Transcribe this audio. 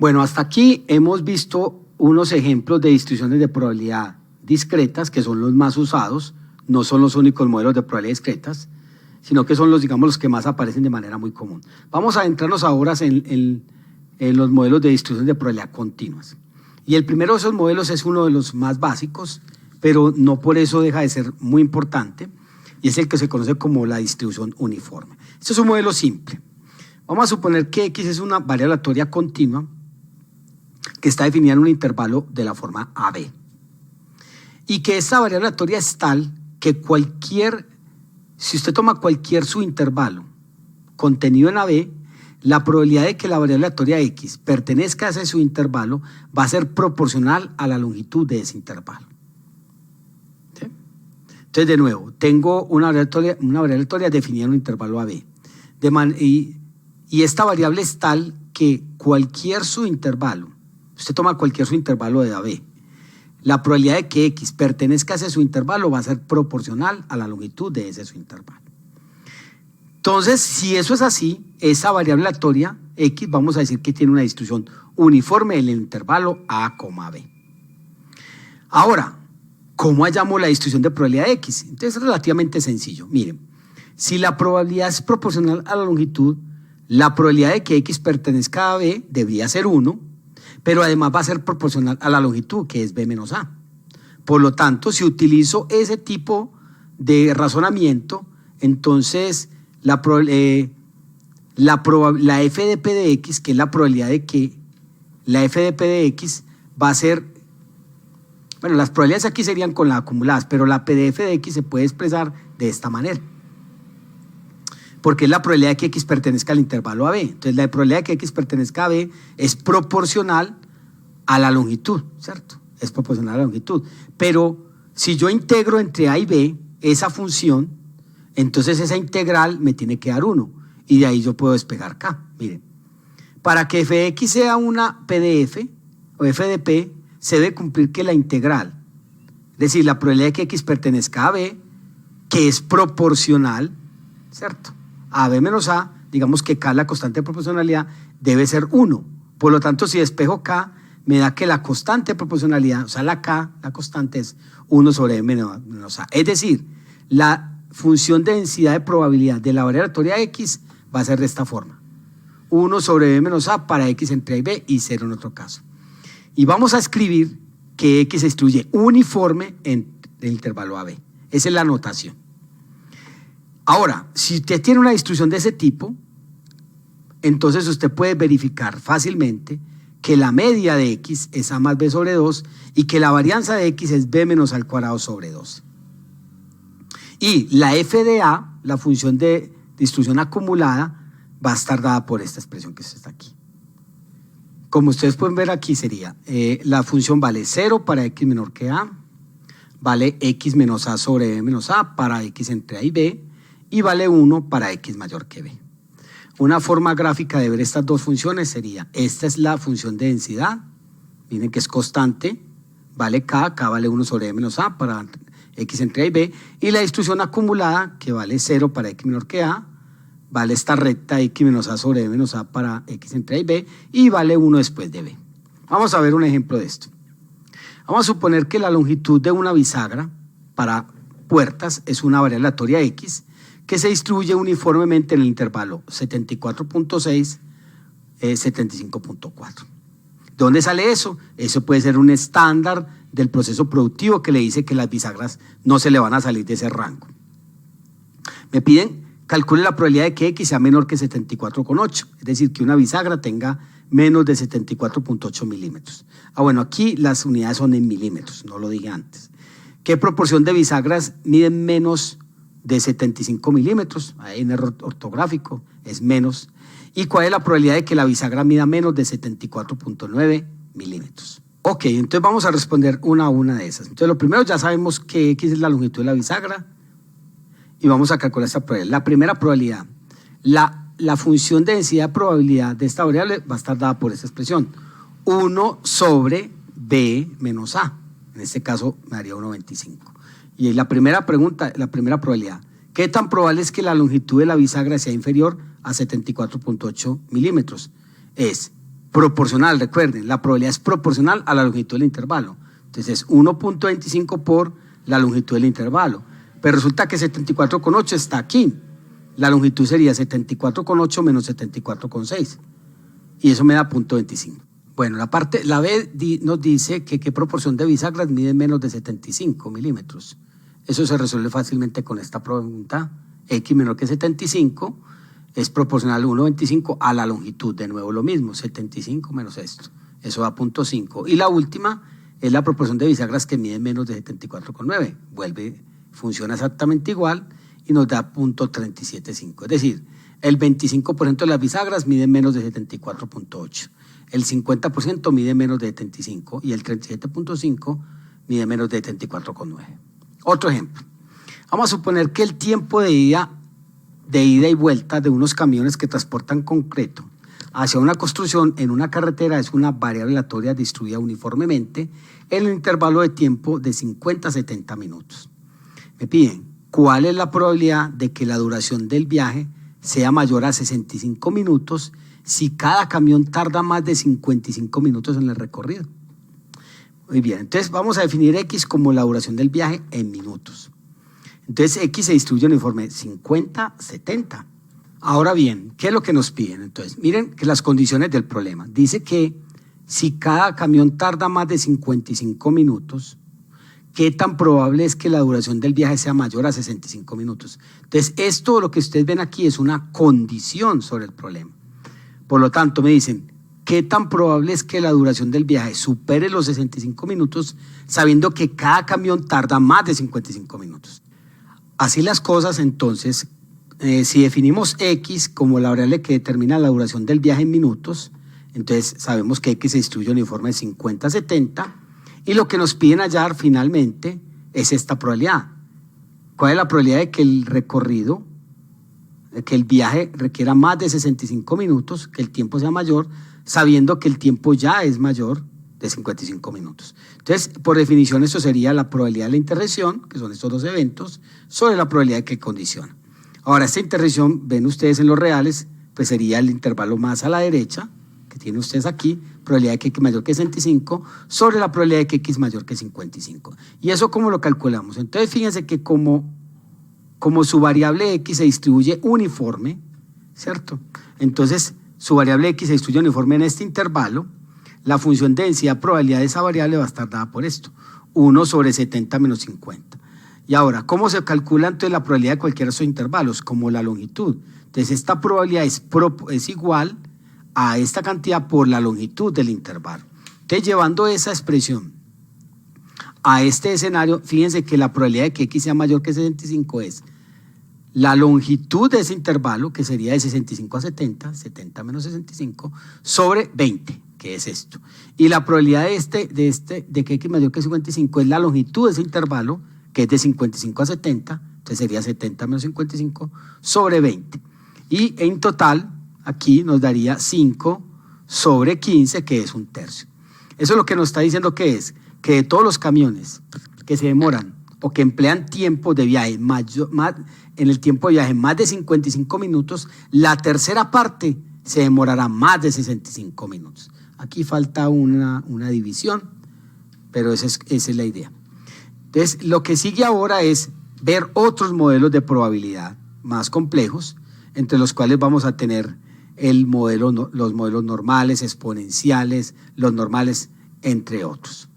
Bueno, hasta aquí hemos visto unos ejemplos de distribuciones de probabilidad discretas, que son los más usados, no son los únicos modelos de probabilidad discretas, sino que son los, digamos, los que más aparecen de manera muy común. Vamos a adentrarnos ahora en los modelos de distribuciones de probabilidad continuas. Y el primero de esos modelos es uno de los más básicos, pero no por eso deja de ser muy importante, y es el que se conoce como la distribución uniforme. Este es un modelo simple. Vamos a suponer que X es una variable aleatoria continua que está definida en un intervalo de la forma AB. Y que esta variable aleatoria es tal que si usted toma cualquier subintervalo contenido en AB, la probabilidad de que la variable aleatoria X pertenezca a ese subintervalo va a ser proporcional a la longitud de ese intervalo. ¿Sí? Entonces, de nuevo, tengo una variable aleatoria definida en un intervalo AB. Y esta variable es tal que cualquier subintervalo, usted toma cualquier subintervalo de AB, la probabilidad de que X pertenezca a ese subintervalo va a ser proporcional a la longitud de ese subintervalo. Entonces, si eso es así, esa variable aleatoria X vamos a decir que tiene una distribución uniforme en el intervalo A, B. Ahora, ¿cómo hallamos la distribución de probabilidad de X? Entonces es relativamente sencillo. Miren, si la probabilidad es proporcional a la longitud, la probabilidad de que X pertenezca a B debería ser 1, pero además va a ser proporcional a la longitud, que es B menos A. Por lo tanto, si utilizo ese tipo de razonamiento, entonces la FDP de X, que es la probabilidad de que la FDP de X va a ser, bueno, las probabilidades aquí serían con las acumuladas, pero la PDF de X se puede expresar de esta manera, porque es la probabilidad de que X pertenezca al intervalo AB. Entonces, la probabilidad de que X pertenezca a B es proporcional a la longitud, ¿cierto? Es proporcional a la longitud. Pero si yo integro entre A y B esa función, entonces esa integral me tiene que dar 1. Y de ahí yo puedo despegar K. Miren, para que f de X sea una PDF o FDP, se debe cumplir que la integral, es decir, la probabilidad de que X pertenezca a B, que es proporcional, ¿cierto?, a B menos A, digamos que K, la constante de proporcionalidad, debe ser 1. Por lo tanto, si despejo K, me da que la constante de proporcionalidad, o sea, la K, la constante es 1 sobre B menos A. Es decir, la función de densidad de probabilidad de la variable aleatoria X va a ser de esta forma. 1 sobre B menos A para X entre A y B y 0 en otro caso. Y vamos a escribir que X se distribuye uniforme en el intervalo AB. Esa es la notación. Ahora, si usted tiene una distribución de ese tipo, entonces usted puede verificar fácilmente que la media de X es A más B sobre 2 y que la varianza de X es B menos A al cuadrado sobre 2. Y la f de A, la función de distribución acumulada, va a estar dada por esta expresión que está aquí. Como ustedes pueden ver aquí sería, la función vale 0 para X menor que A, vale X menos A sobre B menos A para X entre A y B, y vale 1 para X mayor que B. Una forma gráfica de ver estas dos funciones sería, esta es la función de densidad, miren que es constante, vale K, K vale 1 sobre B menos A para X entre A y B, y la distribución acumulada, que vale 0 para X menor que A, vale esta recta X menos A sobre B menos A para X entre A y B, y vale 1 después de B. Vamos a ver un ejemplo de esto. Vamos a suponer que la longitud de una bisagra para puertas es una variable aleatoria X, que se distribuye uniformemente en el intervalo 74.6, 75.4. ¿De dónde sale eso? Eso puede ser un estándar del proceso productivo que le dice que las bisagras no se le van a salir de ese rango. Me piden, calcule la probabilidad de que X sea menor que 74,8, es decir, que una bisagra tenga menos de 74.8 milímetros. Bueno, aquí las unidades son en milímetros, no lo dije antes. ¿Qué proporción de bisagras miden menos de 75 milímetros? Hay un error ortográfico, es menos. ¿Y cuál es la probabilidad de que la bisagra mida menos de 74.9 milímetros? Ok, entonces vamos a responder una a una de esas. Entonces lo primero, ya sabemos que X es la longitud de la bisagra y vamos a calcular esta probabilidad. La primera probabilidad, la función de densidad de probabilidad de esta variable va a estar dada por esta expresión, 1 sobre B menos A. En este caso me daría 1,25. Y la primera pregunta, la primera probabilidad, ¿qué tan probable es que la longitud de la bisagra sea inferior a 74.8 milímetros? Es proporcional, recuerden, la probabilidad es proporcional a la longitud del intervalo. Entonces es 1.25 por la longitud del intervalo. Pero resulta que 74,8 está aquí. La longitud sería 74,8 menos 74,6. Y eso me da 0.25. Bueno, la B nos dice que qué proporción de bisagras mide menos de 75 milímetros. Eso se resuelve fácilmente con esta pregunta. X menor que 75 es proporcional a 1.25 a la longitud. De nuevo lo mismo, 75 menos esto. Eso da 0.5. Y la última es la proporción de bisagras que mide menos de 74,9. Funciona exactamente igual y nos da 0.375. Es decir, el 25% de las bisagras mide menos de 74,8. El 50% mide menos de 75 y el 37,5 mide menos de 74,9. Otro ejemplo. Vamos a suponer que el tiempo de ida y vuelta de unos camiones que transportan concreto hacia una construcción en una carretera es una variable aleatoria distribuida uniformemente en el intervalo de tiempo de 50 a 70 minutos. Me piden, ¿cuál es la probabilidad de que la duración del viaje sea mayor a 65 minutos si cada camión tarda más de 55 minutos en el recorrido? Muy bien, entonces vamos a definir X como la duración del viaje en minutos. Entonces X se distribuye uniforme 50, 70. Ahora bien, ¿qué es lo que nos piden? Entonces, miren que las condiciones del problema. Dice que si cada camión tarda más de 55 minutos, ¿qué tan probable es que la duración del viaje sea mayor a 65 minutos? Entonces, esto, lo que ustedes ven aquí, es una condición sobre el problema. Por lo tanto, me dicen, ¿qué tan probable es que la duración del viaje supere los 65 minutos, sabiendo que cada camión tarda más de 55 minutos? Así las cosas, entonces, si definimos X como la variable que determina la duración del viaje en minutos, entonces sabemos que X se distribuye uniforme de 50 a 70, y lo que nos piden hallar finalmente es esta probabilidad. ¿Cuál es la probabilidad de que el recorrido, de que el viaje requiera más de 65 minutos, que el tiempo sea mayor, sabiendo que el tiempo ya es mayor de 55 minutos? Entonces, por definición, eso sería la probabilidad de la intersección, que son estos dos eventos, sobre la probabilidad de que condiciona. Ahora, esta intersección, ven ustedes en los reales, pues sería el intervalo más a la derecha, que tienen ustedes aquí, probabilidad de que X mayor que 65, sobre la probabilidad de que X mayor que 55. ¿Y eso cómo lo calculamos? Entonces, fíjense que como su variable X se distribuye uniforme, ¿cierto? Entonces, su variable X se distribuye uniforme en este intervalo, la función de densidad probabilidad de esa variable va a estar dada por esto, 1 sobre 70 menos 50. Y ahora, ¿cómo se calcula entonces la probabilidad de cualquiera de esos intervalos? Como la longitud. Entonces, esta probabilidad es igual a esta cantidad por la longitud del intervalo. Entonces, llevando esa expresión a este escenario, fíjense que la probabilidad de que X sea mayor que 65 es la longitud de ese intervalo, que sería de 65 a 70, 70 menos 65, sobre 20, que es esto. Y la probabilidad de que X mayor que 55 es la longitud de ese intervalo, que es de 55 a 70, entonces sería 70 menos 55 sobre 20. Y en total, aquí nos daría 5 sobre 15, que es un tercio. Eso es lo que nos está diciendo que es, que de todos los camiones que se demoran o que emplean tiempo de viaje en el tiempo de viaje más de 55 minutos, la tercera parte se demorará más de 65 minutos. Aquí falta una división, pero esa es la idea. Entonces, lo que sigue ahora es ver otros modelos de probabilidad más complejos, entre los cuales vamos a tener los modelos normales, exponenciales, los normales, entre otros.